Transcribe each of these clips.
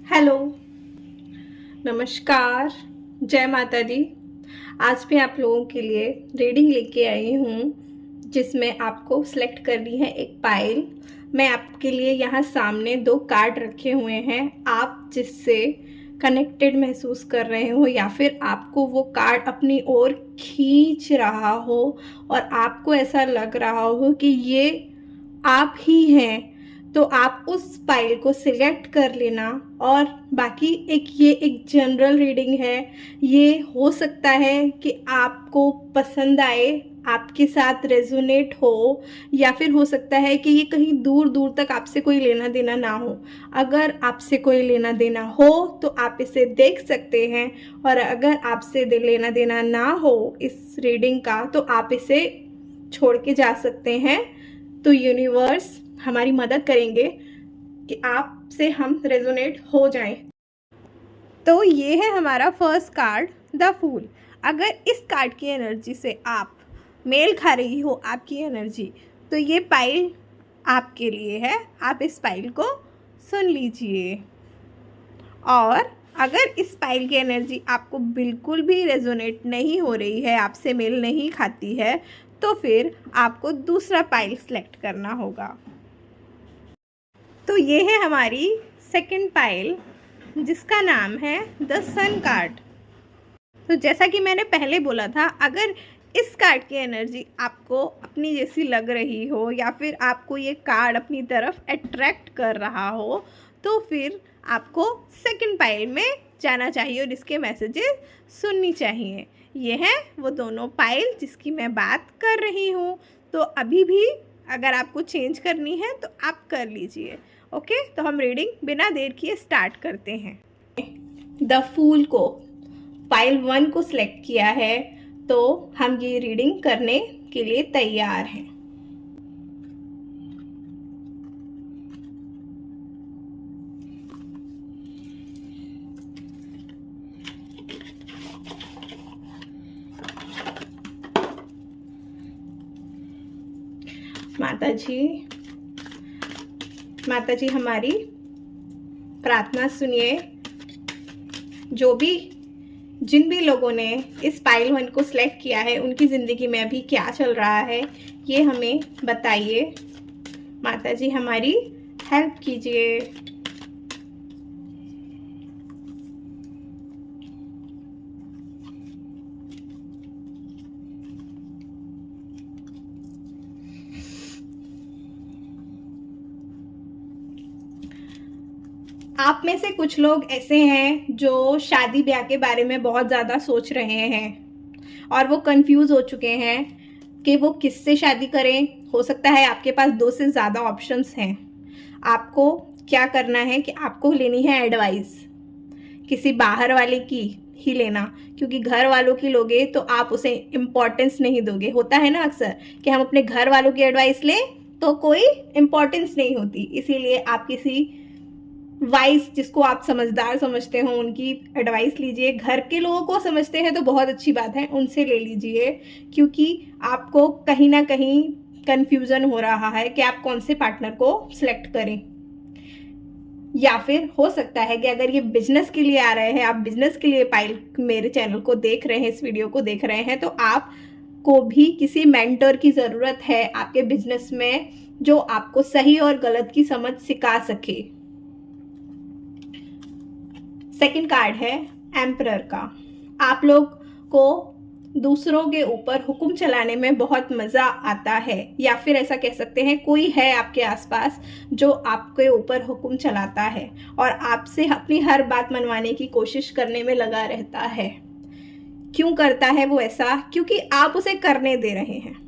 Hello, नमस्कार, जय माता दी। आज मैं आप लोगों के लिए रीडिंग लेके आई हूँ जिसमें आपको सिलेक्ट करनी है एक पाइल। मैं आपके लिए यहाँ सामने 2 कार्ड रखे हुए हैं। आप जिससे कनेक्टेड महसूस कर रहे हो या फिर आपको वो कार्ड अपनी ओर खींच रहा हो और आपको ऐसा लग रहा हो कि ये आप ही हैं, तो आप उस फाइल को सिलेक्ट कर लेना। और बाकी ये एक जनरल रीडिंग है। ये हो सकता है कि आपको पसंद आए, आपके साथ रेजोनेट हो, या फिर हो सकता है कि ये कहीं दूर दूर तक आपसे कोई लेना देना ना हो। अगर आपसे कोई लेना देना हो तो आप इसे देख सकते हैं, और अगर आपसे लेना देना ना हो इस रीडिंग का तो आप इसे छोड़ के जा सकते हैं। तो यूनिवर्स हमारी मदद करेंगे कि आपसे हम रेजोनेट हो जाएं। तो ये है हमारा फर्स्ट कार्ड, द फूल। अगर इस कार्ड की एनर्जी से आप मेल खा रही हो, आपकी एनर्जी, तो ये पाइल आपके लिए है। आप इस पाइल को सुन लीजिए। और अगर इस पाइल की एनर्जी आपको बिल्कुल भी रेजोनेट नहीं हो रही है, आपसे मेल नहीं खाती है, तो फिर आपको दूसरा पाइल सेलेक्ट करना होगा। तो ये है हमारी सेकंड पाइल जिसका नाम है द सन कार्ड। तो जैसा कि मैंने पहले बोला था, अगर इस कार्ड की एनर्जी आपको अपनी जैसी लग रही हो या फिर आपको ये कार्ड अपनी तरफ अट्रैक्ट कर रहा हो, तो फिर आपको सेकंड पाइल में जाना चाहिए और इसके मैसेजेस सुननी चाहिए। ये हैं वो दोनों पाइल जिसकी मैं बात कर रही हूँ। तो अभी भी अगर आपको चेंज करनी है तो आप कर लीजिए। ओके, तो हम रीडिंग बिना देर किए स्टार्ट करते हैं। द फूल को पाइल 1 को सिलेक्ट किया है, तो हम ये रीडिंग करने के लिए तैयार हैं। माता जी हमारी प्रार्थना सुनिए। जिन भी लोगों ने इस पाइल 1 को सिलेक्ट किया है, उनकी ज़िंदगी में अभी क्या चल रहा है ये हमें बताइए। माता जी हमारी हेल्प कीजिए। आप में से कुछ लोग ऐसे हैं जो शादी ब्याह के बारे में बहुत ज़्यादा सोच रहे हैं और वो कंफ्यूज हो चुके हैं कि वो किससे शादी करें। हो सकता है आपके पास 2 से ज़्यादा ऑप्शंस हैं। आपको क्या करना है कि आपको लेनी है एडवाइस किसी बाहर वाले की ही लेना, क्योंकि घर वालों की लोगे तो आप उसे इम्पोर्टेंस नहीं दोगे। होता है ना अक्सर कि हम अपने घर वालों की एडवाइस लें तो कोई इम्पोर्टेंस नहीं होती, इसीलिए आप किसी वाइस, जिसको आप समझदार समझते हो, उनकी एडवाइस लीजिए। घर के लोगों को समझते हैं तो बहुत अच्छी बात है, उनसे ले लीजिए, क्योंकि आपको कहीं ना कहीं कंफ्यूजन हो रहा है कि आप कौन से पार्टनर को सिलेक्ट करें। या फिर हो सकता है कि अगर ये बिजनेस के लिए आ रहे हैं, आप बिजनेस के लिए पाइल मेरे चैनल को देख रहे हैं, इस वीडियो को देख रहे हैं, तो आपको भी किसी मेंटर की ज़रूरत है आपके बिजनेस में, जो आपको सही और गलत की समझ सिखा सके। सेकंड कार्ड है एम्परर का। आप लोग को दूसरों के ऊपर हुक्म चलाने में बहुत मज़ा आता है, या फिर ऐसा कह सकते हैं कोई है आपके आसपास जो आपके ऊपर हुक्म चलाता है और आपसे अपनी हर बात मनवाने की कोशिश करने में लगा रहता है। क्यों करता है वो ऐसा? क्योंकि आप उसे करने दे रहे हैं।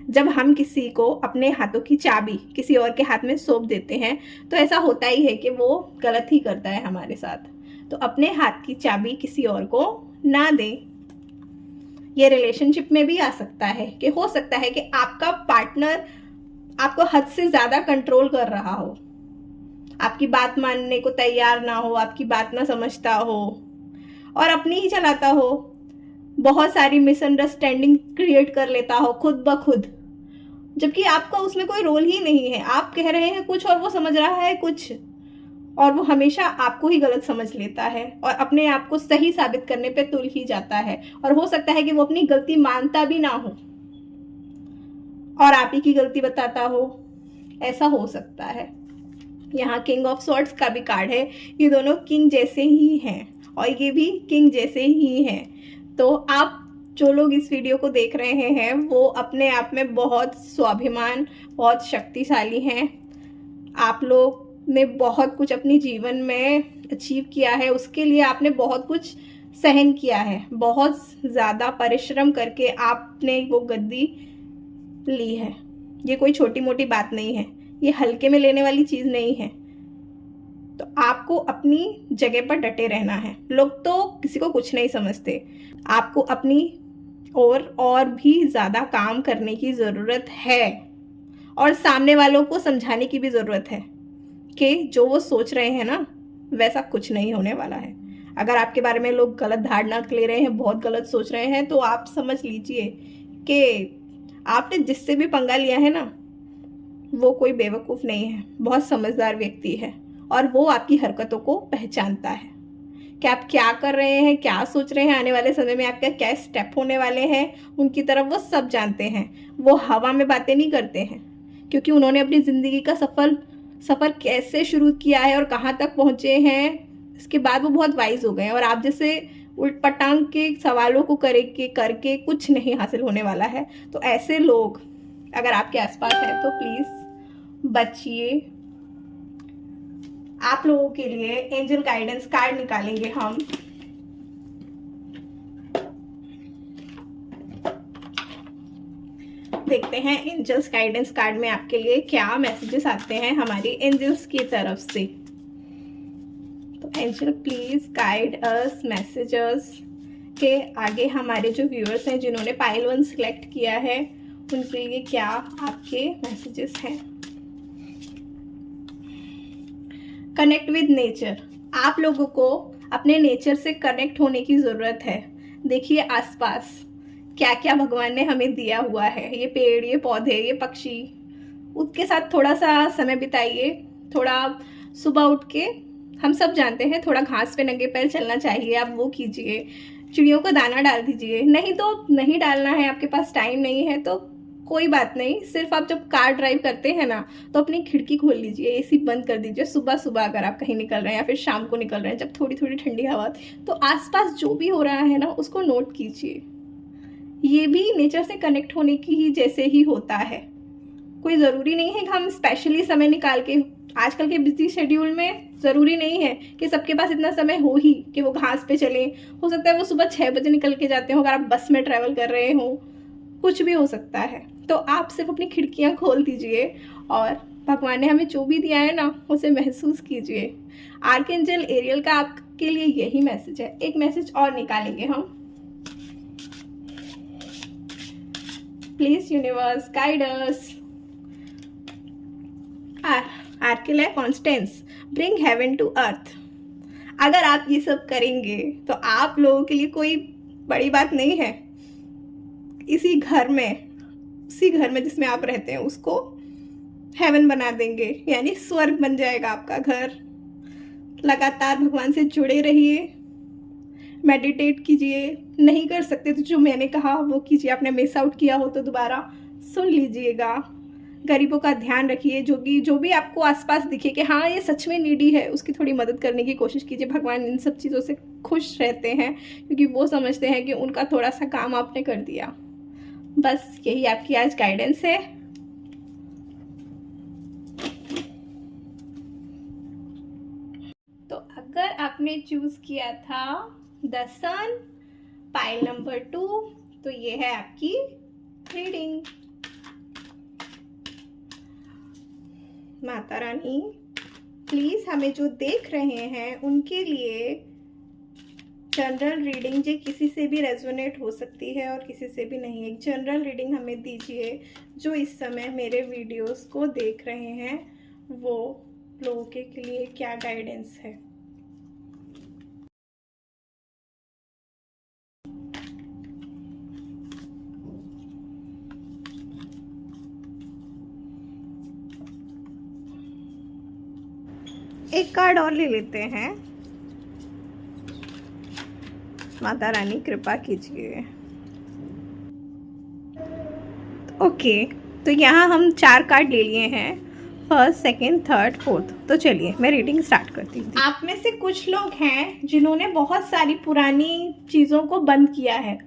जब हम किसी को अपने हाथों की चाबी किसी और के हाथ में सौंप देते हैं तो ऐसा होता ही है कि वो गलत ही करता है हमारे साथ। तो अपने हाथ की चाबी किसी और को ना दें। ये रिलेशनशिप में भी आ सकता है कि हो सकता है कि आपका पार्टनर आपको हद से ज़्यादा कंट्रोल कर रहा हो, आपकी बात मानने को तैयार ना हो, आपकी बात ना समझता हो और अपनी ही चलाता हो, बहुत सारी मिसअंडरस्टैंडिंग क्रिएट कर लेता हो खुद ब खुद, जबकि आपका उसमें कोई रोल ही नहीं है। आप कह रहे हैं कुछ और वो समझ रहा है कुछ। और वो हमेशा आपको ही गलत समझ लेता है और अपने आप को सही साबित करने पे तुल ही जाता है, और हो सकता है कि वो अपनी गलती मानता भी ना हो और आप ही की गलती बताता हो, ऐसा हो सकता है। यहाँ किंग ऑफ स्वॉर्ड्स का भी कार्ड है, ये दोनों किंग जैसे ही हैं और ये भी किंग जैसे ही हैं। तो आप जो लोग इस वीडियो को देख रहे हैं वो अपने आप में बहुत स्वाभिमान, बहुत शक्तिशाली हैं। आप लोग ने बहुत कुछ अपनी जीवन में अचीव किया है, उसके लिए आपने बहुत कुछ सहन किया है, बहुत ज़्यादा परिश्रम करके आपने वो गद्दी ली है। ये कोई छोटी मोटी बात नहीं है, ये हल्के में लेने वाली चीज़ नहीं है। तो आपको अपनी जगह पर डटे रहना है। लोग तो किसी को कुछ नहीं समझते, आपको अपनी और भी ज़्यादा काम करने की ज़रूरत है और सामने वालों को समझाने की भी ज़रूरत है कि जो वो सोच रहे हैं ना वैसा कुछ नहीं होने वाला है। अगर आपके बारे में लोग गलत धारणा ले रहे हैं, बहुत गलत सोच रहे हैं, तो आप समझ लीजिए कि आपने जिससे भी पंगा लिया है ना वो कोई बेवकूफ़ नहीं है, बहुत समझदार व्यक्ति है और वो आपकी हरकतों को पहचानता है कि आप क्या कर रहे हैं, क्या सोच रहे हैं, आने वाले समय में आपका क्या स्टेप होने वाले हैं, उनकी तरफ वो सब जानते हैं। वो हवा में बातें नहीं करते हैं, क्योंकि उन्होंने अपनी ज़िंदगी का सफ़र कैसे शुरू किया है और कहाँ तक पहुँचे हैं, इसके बाद वो बहुत वाइज हो गए हैं। और आप जैसे उल्ट पटांग के सवालों को करके कुछ नहीं हासिल होने वाला है। तो ऐसे लोग अगर आपके आसपास हैं तो प्लीज़ बचिए। आप लोगों के लिए एंजल गाइडेंस कार्ड निकालेंगे हम। देखते हैं एंजल्स गाइडेंस कार्ड में आपके लिए क्या मैसेजेस आते हैं हमारी एंजल्स की तरफ से। तो angel please guide us messages के आगे हमारे जो व्यूअर्स हैं जिन्होंने पाइल 1 सिलेक्ट किया है उनके लिए क्या आपके मैसेजेस हैं। Connect with nature. आप लोगों को अपने नेचर से कनेक्ट होने की ज़रूरत है। देखिए आसपास क्या क्या भगवान ने हमें दिया हुआ है, ये पेड़, ये पौधे, ये पक्षी, उसके साथ थोड़ा सा समय बिताइए। थोड़ा सुबह उठ के, हम सब जानते हैं, थोड़ा घास पे नंगे पैर चलना चाहिए, आप वो कीजिए। चिड़ियों को दाना डाल दीजिए, नहीं तो नहीं डालना है, आपके पास टाइम नहीं है तो कोई बात नहीं। सिर्फ आप जब कार ड्राइव करते हैं ना तो अपनी खिड़की खोल लीजिए, एसी बंद कर दीजिए। सुबह सुबह अगर आप कहीं निकल रहे हैं या फिर शाम को निकल रहे हैं जब थोड़ी थोड़ी ठंडी हवा, तो आसपास जो भी हो रहा है ना उसको नोट कीजिए। ये भी नेचर से कनेक्ट होने की ही जैसे ही होता है। कोई ज़रूरी नहीं है कि हम स्पेशली समय निकाल के, आजकल के बिजी शेड्यूल में ज़रूरी नहीं है कि सबके पास इतना समय हो ही कि वो घास पे चले। हो सकता है वो सुबह 6 बजे निकल के जाते हो, अगर आप बस में ट्रैवल कर रहे हो, कुछ भी हो सकता है। तो आप सिर्फ अपनी खिड़कियाँ खोल दीजिए और भगवान ने हमें जो भी दिया है ना उसे महसूस कीजिए। आर्कएंजल एरियल का आपके लिए यही मैसेज है। एक मैसेज और निकालेंगे हम। Please universe guide us. आर्किल है कॉन्स्टेंस, ब्रिंग हेवन टू अर्थ। अगर आप ये सब करेंगे तो आप लोगों के लिए कोई बड़ी बात नहीं है। उसी घर में जिसमें आप रहते हैं उसको हेवन बना देंगे, यानी स्वर्ग बन जाएगा आपका घर। लगातार भगवान से जुड़े रहिए, मेडिटेट कीजिए। नहीं कर सकते तो जो मैंने कहा वो कीजिए। आपने मिस आउट किया हो तो दोबारा सुन लीजिएगा। गरीबों का ध्यान रखिए, जो भी आपको आसपास दिखे कि हाँ ये सच में नीडी है, उसकी थोड़ी मदद करने की कोशिश कीजिए। भगवान इन सब चीज़ों से खुश रहते हैं क्योंकि वो समझते हैं कि उनका थोड़ा सा काम आपने कर दिया। बस यही आपकी आज गाइडेंस है। तो अगर आपने चूज किया था द सन, पाइल नंबर 2, तो ये है आपकी रीडिंग। माता रानी प्लीज हमें जो देख रहे हैं उनके लिए जनरल रीडिंग, जो किसी से भी रेजोनेट हो सकती है और किसी से भी नहीं। एक जनरल रीडिंग हमें दीजिए जो इस समय मेरे वीडियोस को देख रहे हैं वो लोगों के लिए क्या गाइडेंस है। एक कार्ड और ले लेते हैं। माता रानी कृपा कीजिए। ओके, तो यहाँ हम 4 कार्ड ले लिए हैं, फर्स्ट, सेकंड, थर्ड, फोर्थ। तो चलिए मैं रीडिंग स्टार्ट करती हूँ। आप में से कुछ लोग हैं जिन्होंने बहुत सारी पुरानी चीज़ों को बंद किया है।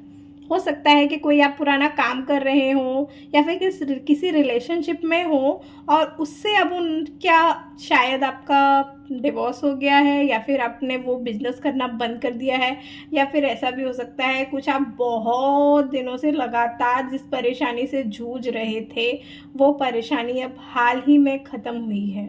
हो सकता है कि कोई आप पुराना काम कर रहे हो या फिर किसी रिलेशनशिप में हो और उससे अब क्या शायद आपका डिवोर्स हो गया है, या फिर आपने वो बिजनेस करना बंद कर दिया है, या फिर ऐसा भी हो सकता है कुछ आप बहुत दिनों से लगातार जिस परेशानी से जूझ रहे थे वो परेशानी अब हाल ही में ख़त्म हुई है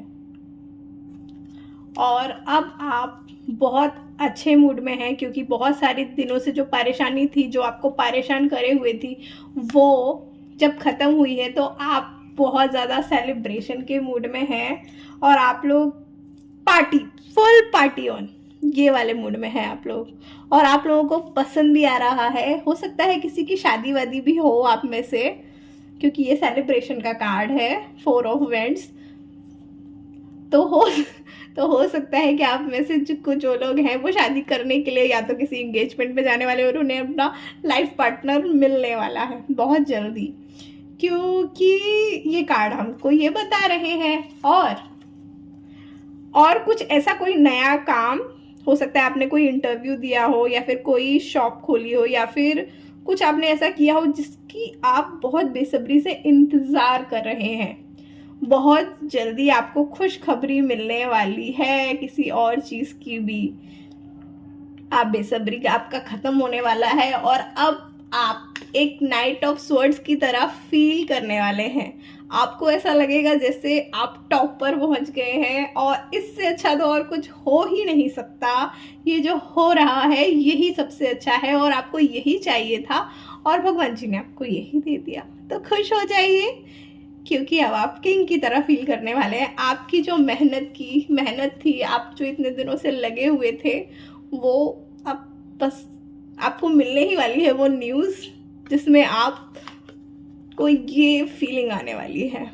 और अब आप बहुत अच्छे मूड में हैं, क्योंकि बहुत सारे दिनों से जो परेशानी थी, जो आपको परेशान करे हुए थी, वो जब ख़त्म हुई है तो आप बहुत ज़्यादा सेलिब्रेशन के मूड में हैं और आप लोग पार्टी, फुल पार्टी ऑन, ये वाले मूड में हैं आप लोग। और आप लोगों को पसंद भी आ रहा है। हो सकता है किसी की शादी वादी भी हो आप में से, क्योंकि ये सेलिब्रेशन का कार्ड है, 4 ऑफ वेंट्स। तो हो सकता है कि आप में से जो लोग हैं वो शादी करने के लिए या तो किसी एंगेजमेंट पे जाने वाले और उन्हें अपना लाइफ पार्टनर मिलने वाला है बहुत जल्दी, क्योंकि ये कार्ड हमको ये बता रहे हैं। और कुछ ऐसा कोई नया काम हो सकता है, आपने कोई इंटरव्यू दिया हो या फिर कोई शॉप खोली हो या फिर कुछ आपने ऐसा किया हो जिसकी आप बहुत बेसब्री से इंतज़ार कर रहे हैं। बहुत जल्दी आपको खुशखबरी मिलने वाली है किसी और चीज़ की भी। आप बेसब्री का आपका ख़त्म होने वाला है और अब आप एक नाइट ऑफ स्वर्ड्स की तरह फील करने वाले हैं। आपको ऐसा लगेगा जैसे आप टॉप पर पहुंच गए हैं और इससे अच्छा तो और कुछ हो ही नहीं सकता। ये जो हो रहा है यही सबसे अच्छा है और आपको यही चाहिए था और भगवान जी ने आपको यही दे दिया। तो खुश हो जाइए, क्योंकि अब आप किंग की तरह फील करने वाले हैं। आपकी जो मेहनत थी, आप जो इतने दिनों से लगे हुए थे, वो अब बस आपको मिलने ही वाली है वो न्यूज़ जिसमें आप को ये फीलिंग आने वाली है।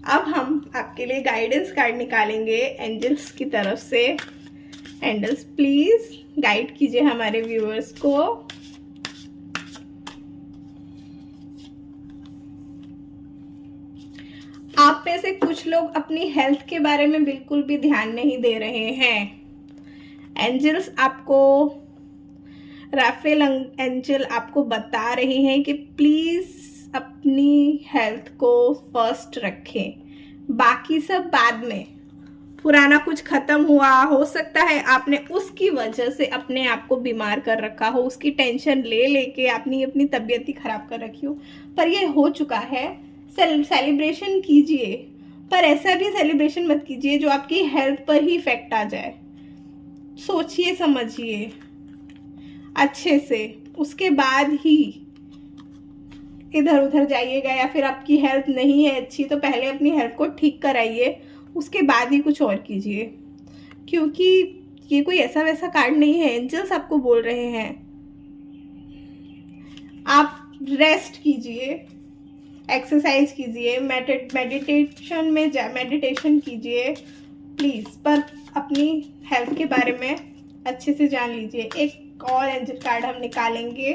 अब हम आपके लिए गाइडेंस कार्ड निकालेंगे एंजल्स की तरफ से। एंजल्स प्लीज गाइड कीजिए हमारे व्यूअर्स को। आप में से कुछ लोग अपनी हेल्थ के बारे में बिल्कुल भी ध्यान नहीं दे रहे हैं। एंजल्स आपको, राफेल एंजल आपको बता रहे हैं कि प्लीज अपनी हेल्थ को फर्स्ट रखें, बाकी सब बाद में। पुराना कुछ खत्म हुआ, हो सकता है आपने उसकी वजह से अपने आप को बीमार कर रखा हो, उसकी टेंशन ले लेके आपने अपनी तबीयत ही खराब कर रखी हो, पर ये हो चुका है। सेलिब्रेशन कीजिए, पर ऐसा भी सेलिब्रेशन मत कीजिए जो आपकी हेल्थ पर ही इफेक्ट आ जाए। सोचिए समझिए अच्छे से, उसके बाद ही इधर उधर जाइएगा। या फिर आपकी हेल्थ नहीं है अच्छी तो पहले अपनी हेल्थ को ठीक कराइए, उसके बाद ही कुछ और कीजिए, क्योंकि ये कोई ऐसा वैसा कार्ड नहीं है। एंजल्स आपको बोल रहे हैं आप रेस्ट कीजिए, एक्सरसाइज कीजिए, मेडिटेशन कीजिए प्लीज, पर अपनी हेल्थ के बारे में अच्छे से जान लीजिए। एक और एंजल कार्ड हम निकालेंगे।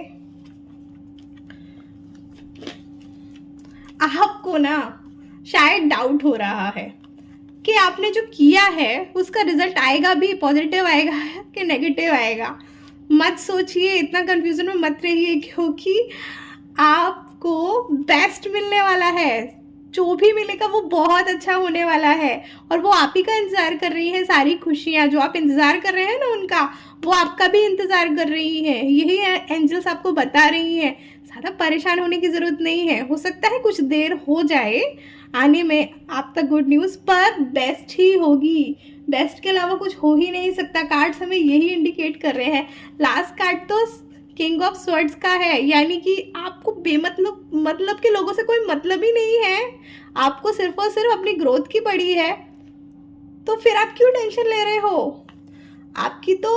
आपको ना शायद डाउट हो रहा है कि आपने जो किया है उसका रिजल्ट आएगा भी, पॉजिटिव आएगा कि नेगेटिव आएगा। मत सोचिए, इतना कंफ्यूजन में मत रहिए, क्योंकि आपको बेस्ट मिलने वाला है। जो भी मिलेगा वो बहुत अच्छा होने वाला है और वो आप ही का इंतजार कर रही है। सारी खुशियाँ जो आप इंतजार कर रहे हैं ना उनका, वो आपका भी इंतजार कर रही है। यही एंजल्स आपको बता रही है। ज़्यादा परेशान होने की ज़रूरत नहीं है। हो सकता है कुछ देर हो जाए आने में आप तक गुड न्यूज़, पर बेस्ट ही होगी। बेस्ट के अलावा कुछ हो ही नहीं सकता। कार्ड्स हमें यही इंडिकेट कर रहे हैं। लास्ट कार्ड तो किंग ऑफ स्वर्ड्स का है, यानी कि आपको मतलब के लोगों से कोई मतलब ही नहीं है। आपको सिर्फ और सिर्फ अपनी ग्रोथ की पड़ी है, तो फिर आप क्यों टेंशन ले रहे हो? आपकी तो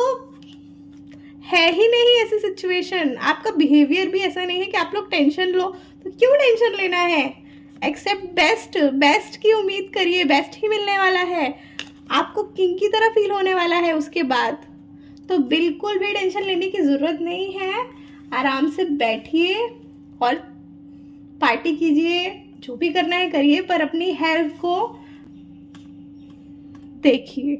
है ही नहीं ऐसी सिचुएशन, आपका बिहेवियर भी ऐसा नहीं है कि आप लोग टेंशन लो, तो क्यों टेंशन लेना है? एक्सेप्ट बेस्ट, बेस्ट की उम्मीद करिए, बेस्ट ही मिलने वाला है आपको, किंग की तरह फील होने वाला है उसके बाद। तो बिल्कुल भी टेंशन लेने की ज़रूरत नहीं है, आराम से बैठिए और पार्टी कीजिए, जो भी करना है करिए, पर अपनी हेल्थ को देखिए,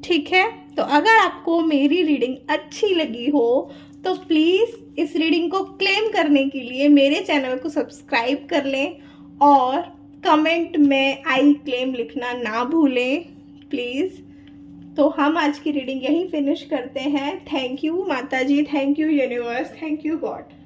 ठीक है। तो अगर आपको मेरी रीडिंग अच्छी लगी हो तो प्लीज़ इस रीडिंग को क्लेम करने के लिए मेरे चैनल को सब्सक्राइब कर लें और कमेंट में आई क्लेम लिखना ना भूलें प्लीज़। तो हम आज की रीडिंग यहीं फिनिश करते हैं। थैंक यू माता जी, thank you universe, thank you God.